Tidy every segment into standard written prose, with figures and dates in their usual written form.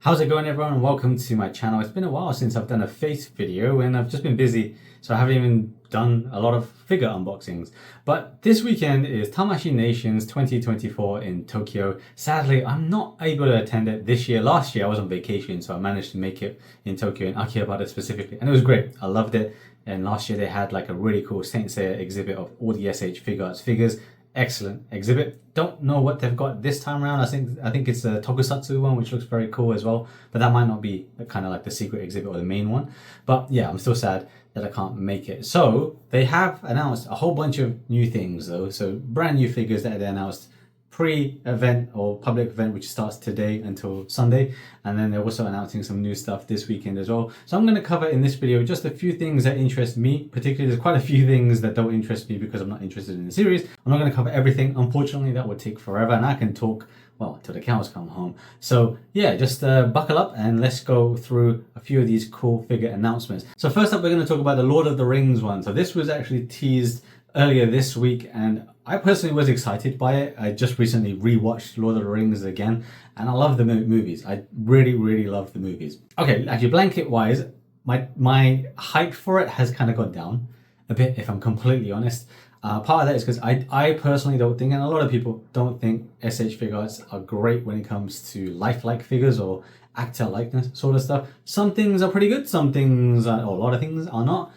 How's it going, everyone, and welcome to my channel. It's been a while since I've done a face video and I've just been busy, so I haven't even done a lot of figure unboxings. But this weekend is Tamashii Nations 2024 in Tokyo. Sadly, I'm not able to attend it this year. Last year I was on vacation, so I managed to make it in Tokyo, in Akihabara specifically, and it was great. I loved it. And last year they had like a really cool Saint Seiya exhibit of all the SHFiguarts figures. Excellent exhibit. Don't know what they've got this time around. I think it's a tokusatsu one, which looks very cool as well, but that might not be kind of like the secret exhibit or the main one. But yeah, I'm still sad that I can't make it. So they have announced a whole bunch of new things though, so brand new figures that they announced pre-event or public event, which starts today until Sunday, and then they're also announcing some new stuff this weekend as well. So I'm going to cover in this video just a few things that interest me. Particularly, there's quite a few things that don't interest me because I'm not interested in the series. I'm not going to cover everything. Unfortunately, that would take forever, and I can talk, well, till the cows come home. So yeah, just buckle up and let's go through a few of these cool figure announcements. So first up, we're going to talk about the Lord of the Rings one. So this was actually teased earlier this week, and I personally was excited by it. I just recently rewatched Lord of the Rings again, and I love the movies. I really love the movies. Okay, actually, blanket wise, my hype for it has kind of gone down a bit, if I'm completely honest. Part of that is because I personally don't think, and a lot of people don't think, SHFiguarts are great when it comes to lifelike figures or actor likeness sort of stuff. Some things are pretty good, some things are, or a lot of things are not.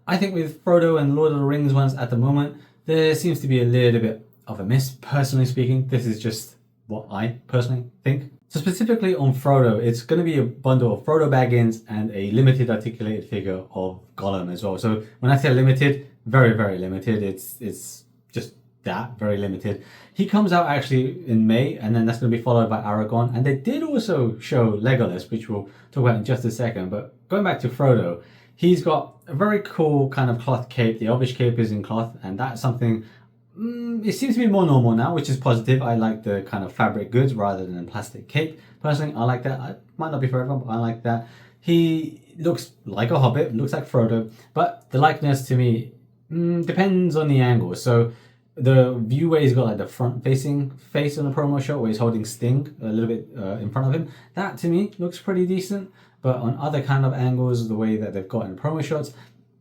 I think with Frodo and Lord of the Rings ones at the moment, there seems to be a little bit of a miss, personally speaking. This is just what I personally think. So specifically on Frodo, it's going to be a bundle of Frodo Baggins and a limited articulated figure of Gollum as well. So when I say limited, very limited. It's just that, very limited. He comes out actually in May, and then that's going to be followed by Aragorn. And they did also show Legolas, which we'll talk about in just a second. But going back to Frodo, he's got a very cool kind of cloth cape. The Elvish cape is in cloth, and that's something, it seems to be more normal now, which is positive. I like the kind of fabric goods rather than plastic cape. Personally, I like that. I might not be for everyone, but I like that. He looks like a hobbit, looks like Frodo, but the likeness to me depends on the angle. So the view where he's got like the front facing face on the promo shot where he's holding Sting a little bit in front of him, that to me looks pretty decent. But on other kind of angles, the way that they've got in promo shots,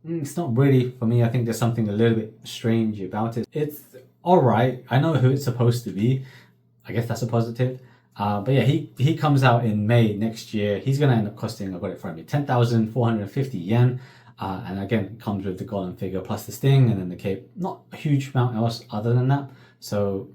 it's not really for me. I think there's something a little bit strange about it. It's alright. I know who it's supposed to be. I guess that's a positive. But yeah, he comes out in May next year. He's going to end up costing, I've got it in front of me, 10,450 yen. And again, it comes with the Gollum figure plus the Sting and then the cape. Not a huge amount else other than that. So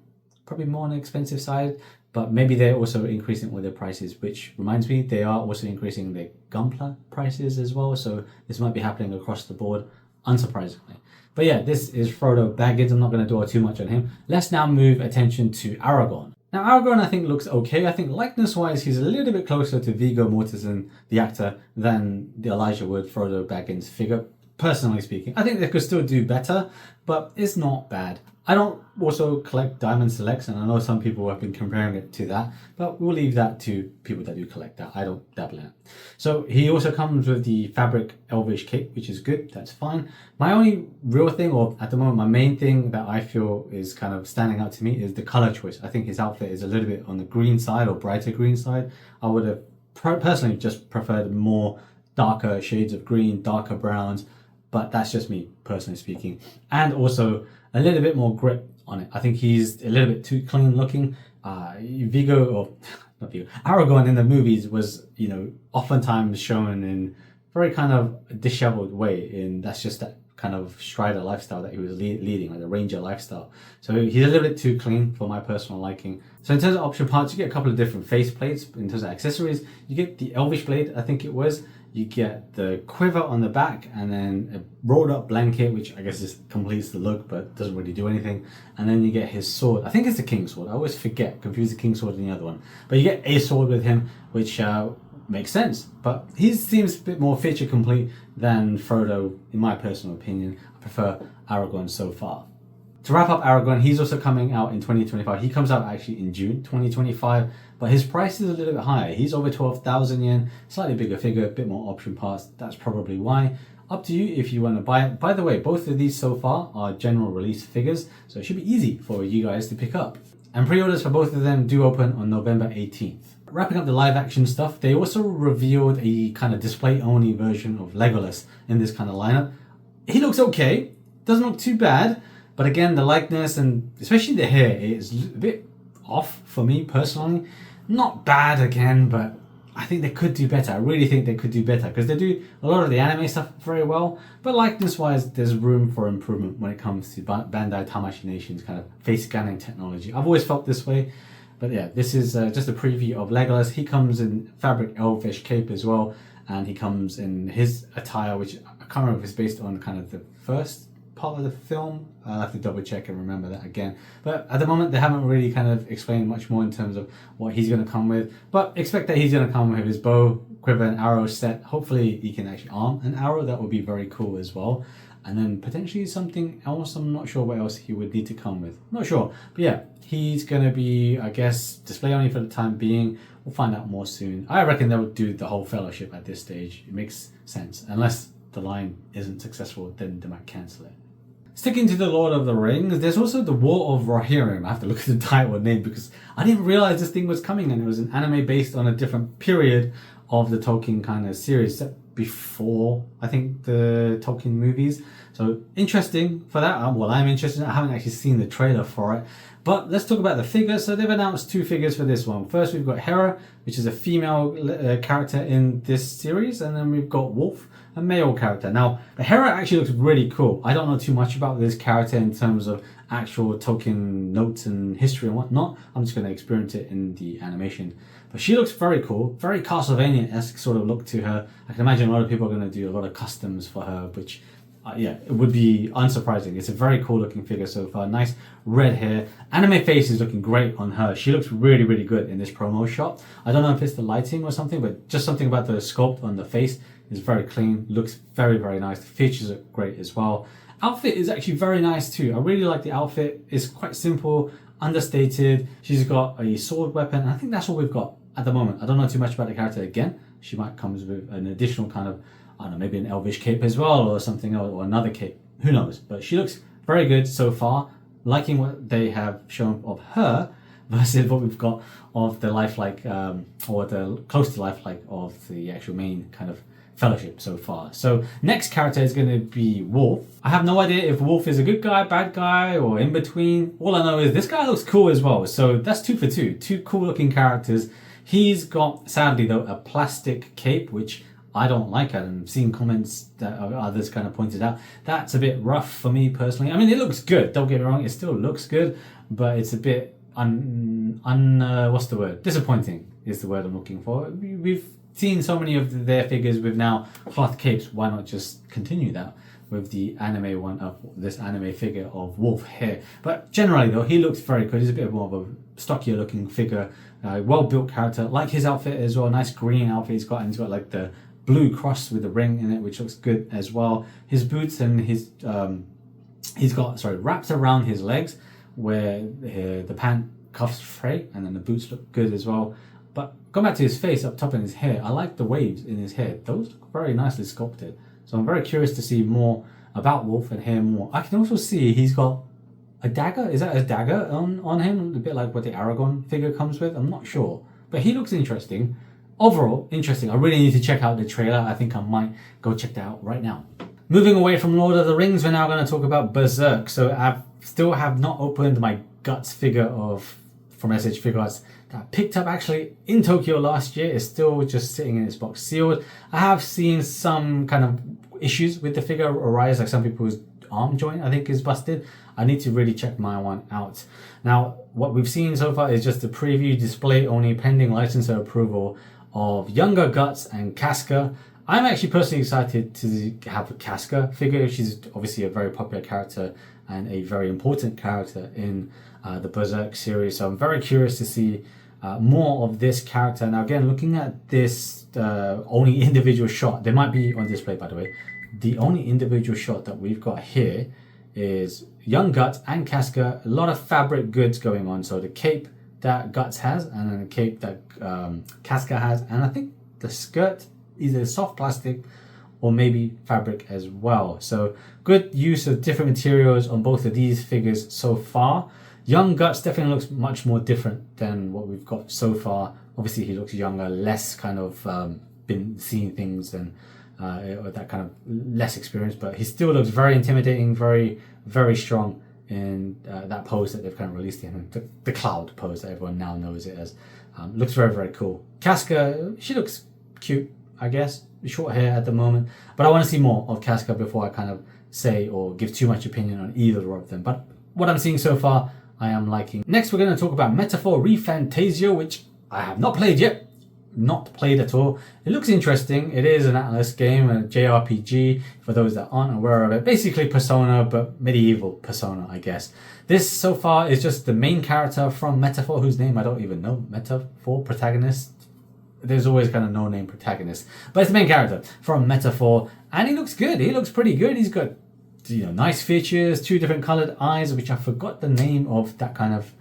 probably more on the expensive side. But maybe they're also increasing all their prices, which reminds me, they are also increasing their Gunpla prices as well. So this might be happening across the board, unsurprisingly. But yeah, this is Frodo Baggins. I'm not going to dwell too much on him. Let's now move attention to Aragorn. Now, Aragorn, I think, looks okay. I think likeness-wise, he's a little bit closer to Viggo Mortensen, the actor, than the Elijah Wood Frodo Baggins figure, personally speaking. I think they could still do better, but it's not bad. I don't also collect Diamond Selects, and I know some people have been comparing it to that, but we'll leave that to people that do collect that. I don't dabble in it. So he also comes with the fabric Elvish cape, which is good. That's fine. My only real thing, or at the moment my main thing that I feel is kind of standing out to me, is the color choice. I think his outfit is a little bit on the green side or brighter green side. I would have personally just preferred more darker shades of green, darker browns, but that's just me personally speaking. And also a little bit more grip on it. I think he's a little bit too clean looking. Viggo, or not Viggo, Aragorn in the movies was, you know, oftentimes shown in very kind of disheveled way, and that's just that kind of Strider lifestyle that he was leading, like the Ranger lifestyle. So he's a little bit too clean for my personal liking. So in terms of option parts, you get a couple of different face plates. In terms of accessories, you get the Elvish blade, I think it was. You get the quiver on the back, and then a rolled up blanket, which I guess just completes the look but doesn't really do anything. And then you get his sword. I think it's the King's sword. I always confuse the King's sword and the other one. But you get a sword with him, which makes sense. But he seems a bit more feature complete than Frodo, in my personal opinion. I prefer Aragorn so far. To wrap up Aragorn, he's also coming out in 2025. He comes out actually in June 2025, but his price is a little bit higher. He's over 12,000 yen, slightly bigger figure, a bit more option parts. That's probably why. Up to you if you want to buy it. By the way, both of these so far are general release figures, so it should be easy for you guys to pick up. And pre-orders for both of them do open on November 18th. Wrapping up the live action stuff, they also revealed a kind of display only version of Legolas in this kind of lineup. He looks okay, doesn't look too bad, but again, the likeness and especially the hair is a bit off for me personally. Not bad again, but I think they could do better. I really think they could do better because they do a lot of the anime stuff very well, but likeness wise, there's room for improvement when it comes to Bandai Tamashii Nations kind of face scanning technology. I've always felt this way. But yeah, this is just a preview of Legolas. He comes in fabric elvish cape as well, and he comes in his attire, which I can't remember if it's based on kind of the first part of the film. I'll have to double check and remember that again. But at the moment, they haven't really kind of explained much more in terms of what he's going to come with. But expect that he's going to come with his bow, quiver, and arrow set. Hopefully, he can actually arm an arrow. That would be very cool as well. And then potentially something else. I'm not sure what else he would need to come with. I'm not sure. But yeah, he's going to be, I guess, display only for the time being. We'll find out more soon. I reckon they'll do the whole fellowship at this stage. It makes sense. Unless the line isn't successful, then they might cancel it. Sticking to the Lord of the Rings, there's also the War of Rohirrim. I have to look at the title and name because I didn't realize this thing was coming, and it was an anime based on a different period of the Tolkien kind of series set before, I think, the Tolkien movies. So interesting for that. Well, I'm interested. I haven't actually seen the trailer for it. But let's talk about the figures. So they've announced 2 figures for this one. First, we've got Hera, which is a female character in this series. And then we've got Wolf, a male character. Now, Hera actually looks really cool. I don't know too much about this character in terms of actual Tolkien notes and history and whatnot. I'm just going to experience it in the animation. But she looks very cool, very Castlevania-esque sort of look to her. I can imagine a lot of people are going to do a lot of customs for her, which, yeah, it would be unsurprising. It's a very cool looking figure so far. Nice red hair. Anime face is looking great on her. She looks really, really good in this promo shot. I don't know if it's the lighting or something, but just something about the sculpt on the face is very clean. Looks very, very nice. The features are great as well. Outfit is actually very nice too. I really like the outfit. It's quite simple, understated. She's got a sword weapon, and I think that's all we've got at the moment. I don't know too much about the character again. She might come with an additional kind of, I don't know, maybe an elvish cape as well, or something else, or another cape. Who knows? But she looks very good so far. Liking what they have shown of her versus what we've got of the lifelike, or the close to lifelike of the actual main kind of fellowship so far. So next character is going to be Wolf. I have no idea if Wolf is a good guy, bad guy, or in between. All I know is this guy looks cool as well. So that's 2 for 2. 2 cool looking characters. He's got, sadly though, a plastic cape, which I don't like. I've seen comments that others kind of pointed out. That's a bit rough for me personally. I mean, it looks good. Don't get me wrong. It still looks good, but it's a bit what's the word? Disappointing is the word I'm looking for. We've seen so many of their figures with now cloth capes. Why not just continue that with the anime one of this anime figure of Wolf here? But generally though, he looks very good. He's a bit more of a stockier looking figure, well built character. Like his outfit as well, nice green outfit he's got, and he's got like the blue cross with the ring in it, which looks good as well. His boots and his he's got wraps around his legs where the pant cuffs fray, and then the boots look good as well. But going back to his face up top and his hair, I like the waves in his hair. Those look very nicely sculpted. So I'm very curious to see more about Wolf and hear more. I can also see he's got a dagger. Is that a dagger on him? A bit like what the Aragon figure comes with. I'm not sure. But he looks interesting. Overall, interesting. I really need to check out the trailer. I think I might go check that out right now. Moving away from Lord of the Rings, we're now going to talk about Berserk. So I still have not opened my Guts figure from SHFiguarts that I picked up actually in Tokyo last year. It's still just sitting in its box sealed. I have seen some kind of issues with the figure arise, like some people's arm joint I think is busted. I need to really check my one out. Now, what we've seen so far is just a preview display only pending licensor approval of younger Guts and Casca. I'm actually personally excited to have a Casca figure. She's obviously a very popular character and a very important character in the Berserk series. So I'm very curious to see more of this character. Now again, looking at this only individual shot, they might be on display by the way. The only individual shot that we've got here is young Guts and Casca. A lot of fabric goods going on. So the cape that Guts has, and then the cape that Casca has, and I think the skirt, either soft plastic or maybe fabric as well. So good use of different materials on both of these figures so far. Young Guts definitely looks much more different than what we've got so far Obviously he looks younger, less kind of been seeing things and or that kind of less experience, but he still looks very intimidating, very, very strong in that pose that they've kind of released him, the cloud pose that everyone now knows it as. Looks very, very cool. Casca, she looks cute, I guess. Short hair at the moment, but I want to see more of Casca before I kind of say or give too much opinion on either of them. But what I'm seeing so far, I am liking. Next, we're going to talk about Metaphor ReFantazio, which I have not played yet. Not played at all. It looks interesting. It is an Atlas game, a JRPG, for those that aren't aware of it. Basically Persona, but medieval Persona, I guess. This so far is just the main character from Metaphor, whose name I don't even know. Metaphor, protagonist? There's always kind of no-name protagonist. But it's the main character from Metaphor, and he looks good. He looks pretty good. He's got, you know, nice features, 2 different colored eyes, which I forgot the name of that kind of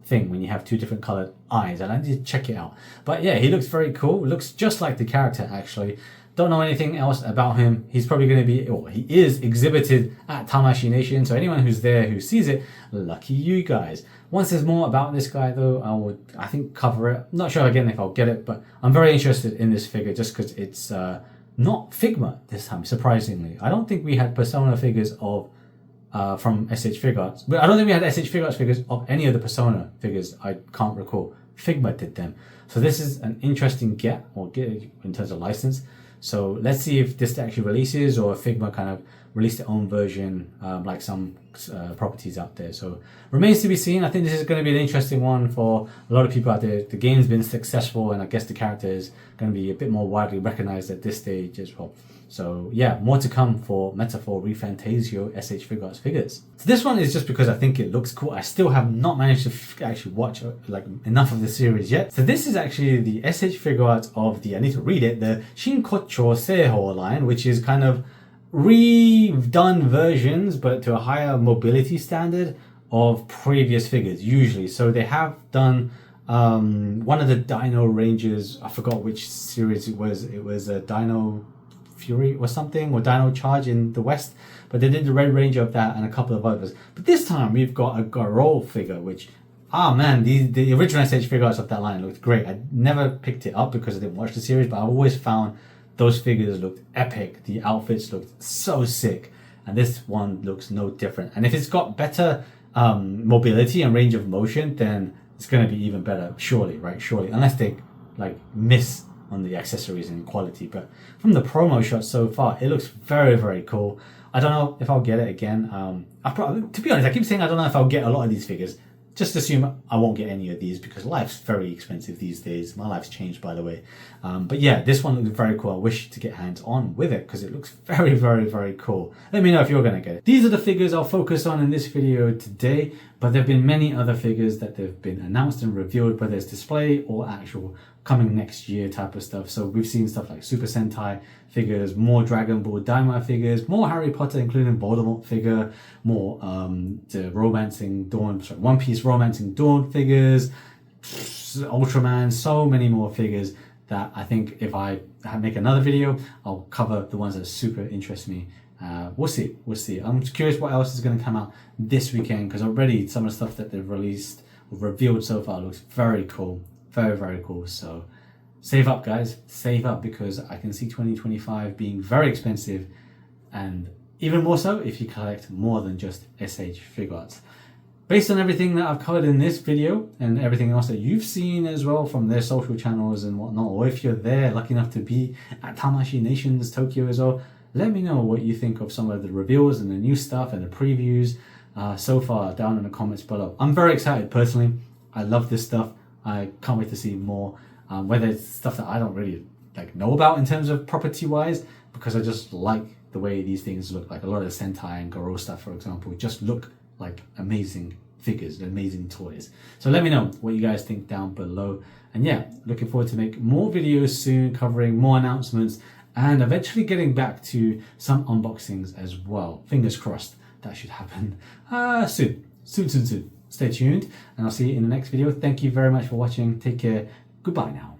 thing when you have 2 different colored eyes, and I need to check it out. But yeah, he looks very cool. Looks just like the character, actually. Don't know anything else about him. He's probably going to be, or he is exhibited at Tamashii Nations, so anyone who's there who sees it, lucky you guys. Once there's more about this guy though, I think cover it. I'm not sure again if I'll get it, but I'm very interested in this figure just because it's not Figma this time, surprisingly. I don't think we had Persona figures of from SHFiguarts, but I don't think we had SHFiguarts figures of any of the Persona figures. I can't recall. Figma did them, so this is an interesting get in terms of license. So let's see if this actually releases, or if Figma kind of released their own version, like some properties out there. So remains to be seen. I think this is going to be an interesting one for a lot of people out there. The game's been successful, and I guess the character is going to be a bit more widely recognized at this stage as well. So yeah, more to come for Metaphor ReFantazio SHFiguarts figures. So this one is just because I think it looks cool. I still have not managed to actually watch like enough of the series yet. So this is actually the SHFiguarts of the, I need to read it, the Shinkocho Seiho line, which is kind of redone versions, but to a higher mobility standard of previous figures, usually. So they have done one of the Dino Rangers, I forgot which series it was a Dino Fury or something, or Dino Charge in the West, but they did the Red Ranger of that and a couple of others. But this time we've got a Garou figure, which, man, the original SHFiguarts of that line looked great. I never picked it up because I didn't watch the series, but I've always found those figures looked epic. The outfits looked so sick, and this one looks no different. And if it's got better mobility and range of motion, then it's going to be even better, surely, right? Surely, unless they like miss on the accessories and quality. But from the promo shot so far, it looks very, very cool. I don't know if I'll get it again. To be honest, I keep saying I don't know if I'll get a lot of these figures. Just assume I won't get any of these because life's very expensive these days. My life's changed, by the way. But yeah, this one looks very cool. I wish to get hands on with it because it looks very, very, very cool. Let me know if you're going to get it. These are the figures I'll focus on in this video today, but there have been many other figures that have been announced and revealed, whether it's display or actual coming next year type of stuff. So we've seen stuff like Super Sentai figures, more Dragon Ball Daima figures, more Harry Potter, including Voldemort figure, more the One Piece Romancing Dawn figures, Ultraman, so many more figures that I think if I make another video, I'll cover the ones that super interest me. We'll see. I'm curious what else is going to come out this weekend, because already some of the stuff that they've released or revealed so far looks very cool. Very, very cool. So save up, guys. Save up, because I can see 2025 being very expensive, and even more so if you collect more than just SHFiguarts. Based on everything that I've covered in this video and everything else that you've seen as well from their social channels and whatnot, or if you're there lucky enough to be at Tamashii Nations Tokyo as well, let me know what you think of some of the reveals and the new stuff and the previews so far down in the comments below. I'm very excited personally. I love this stuff. I can't wait to see more, whether it's stuff that I don't really know about in terms of property wise, because I just like the way these things look. Like a lot of the Sentai and Garou stuff, for example, just look like amazing figures, amazing toys. So let me know what you guys think down below. And yeah, looking forward to make more videos soon, covering more announcements, and eventually getting back to some unboxings as well. Fingers crossed that should happen soon. Stay tuned, and I'll see you in the next video. Thank you very much for watching. Take care. Goodbye now.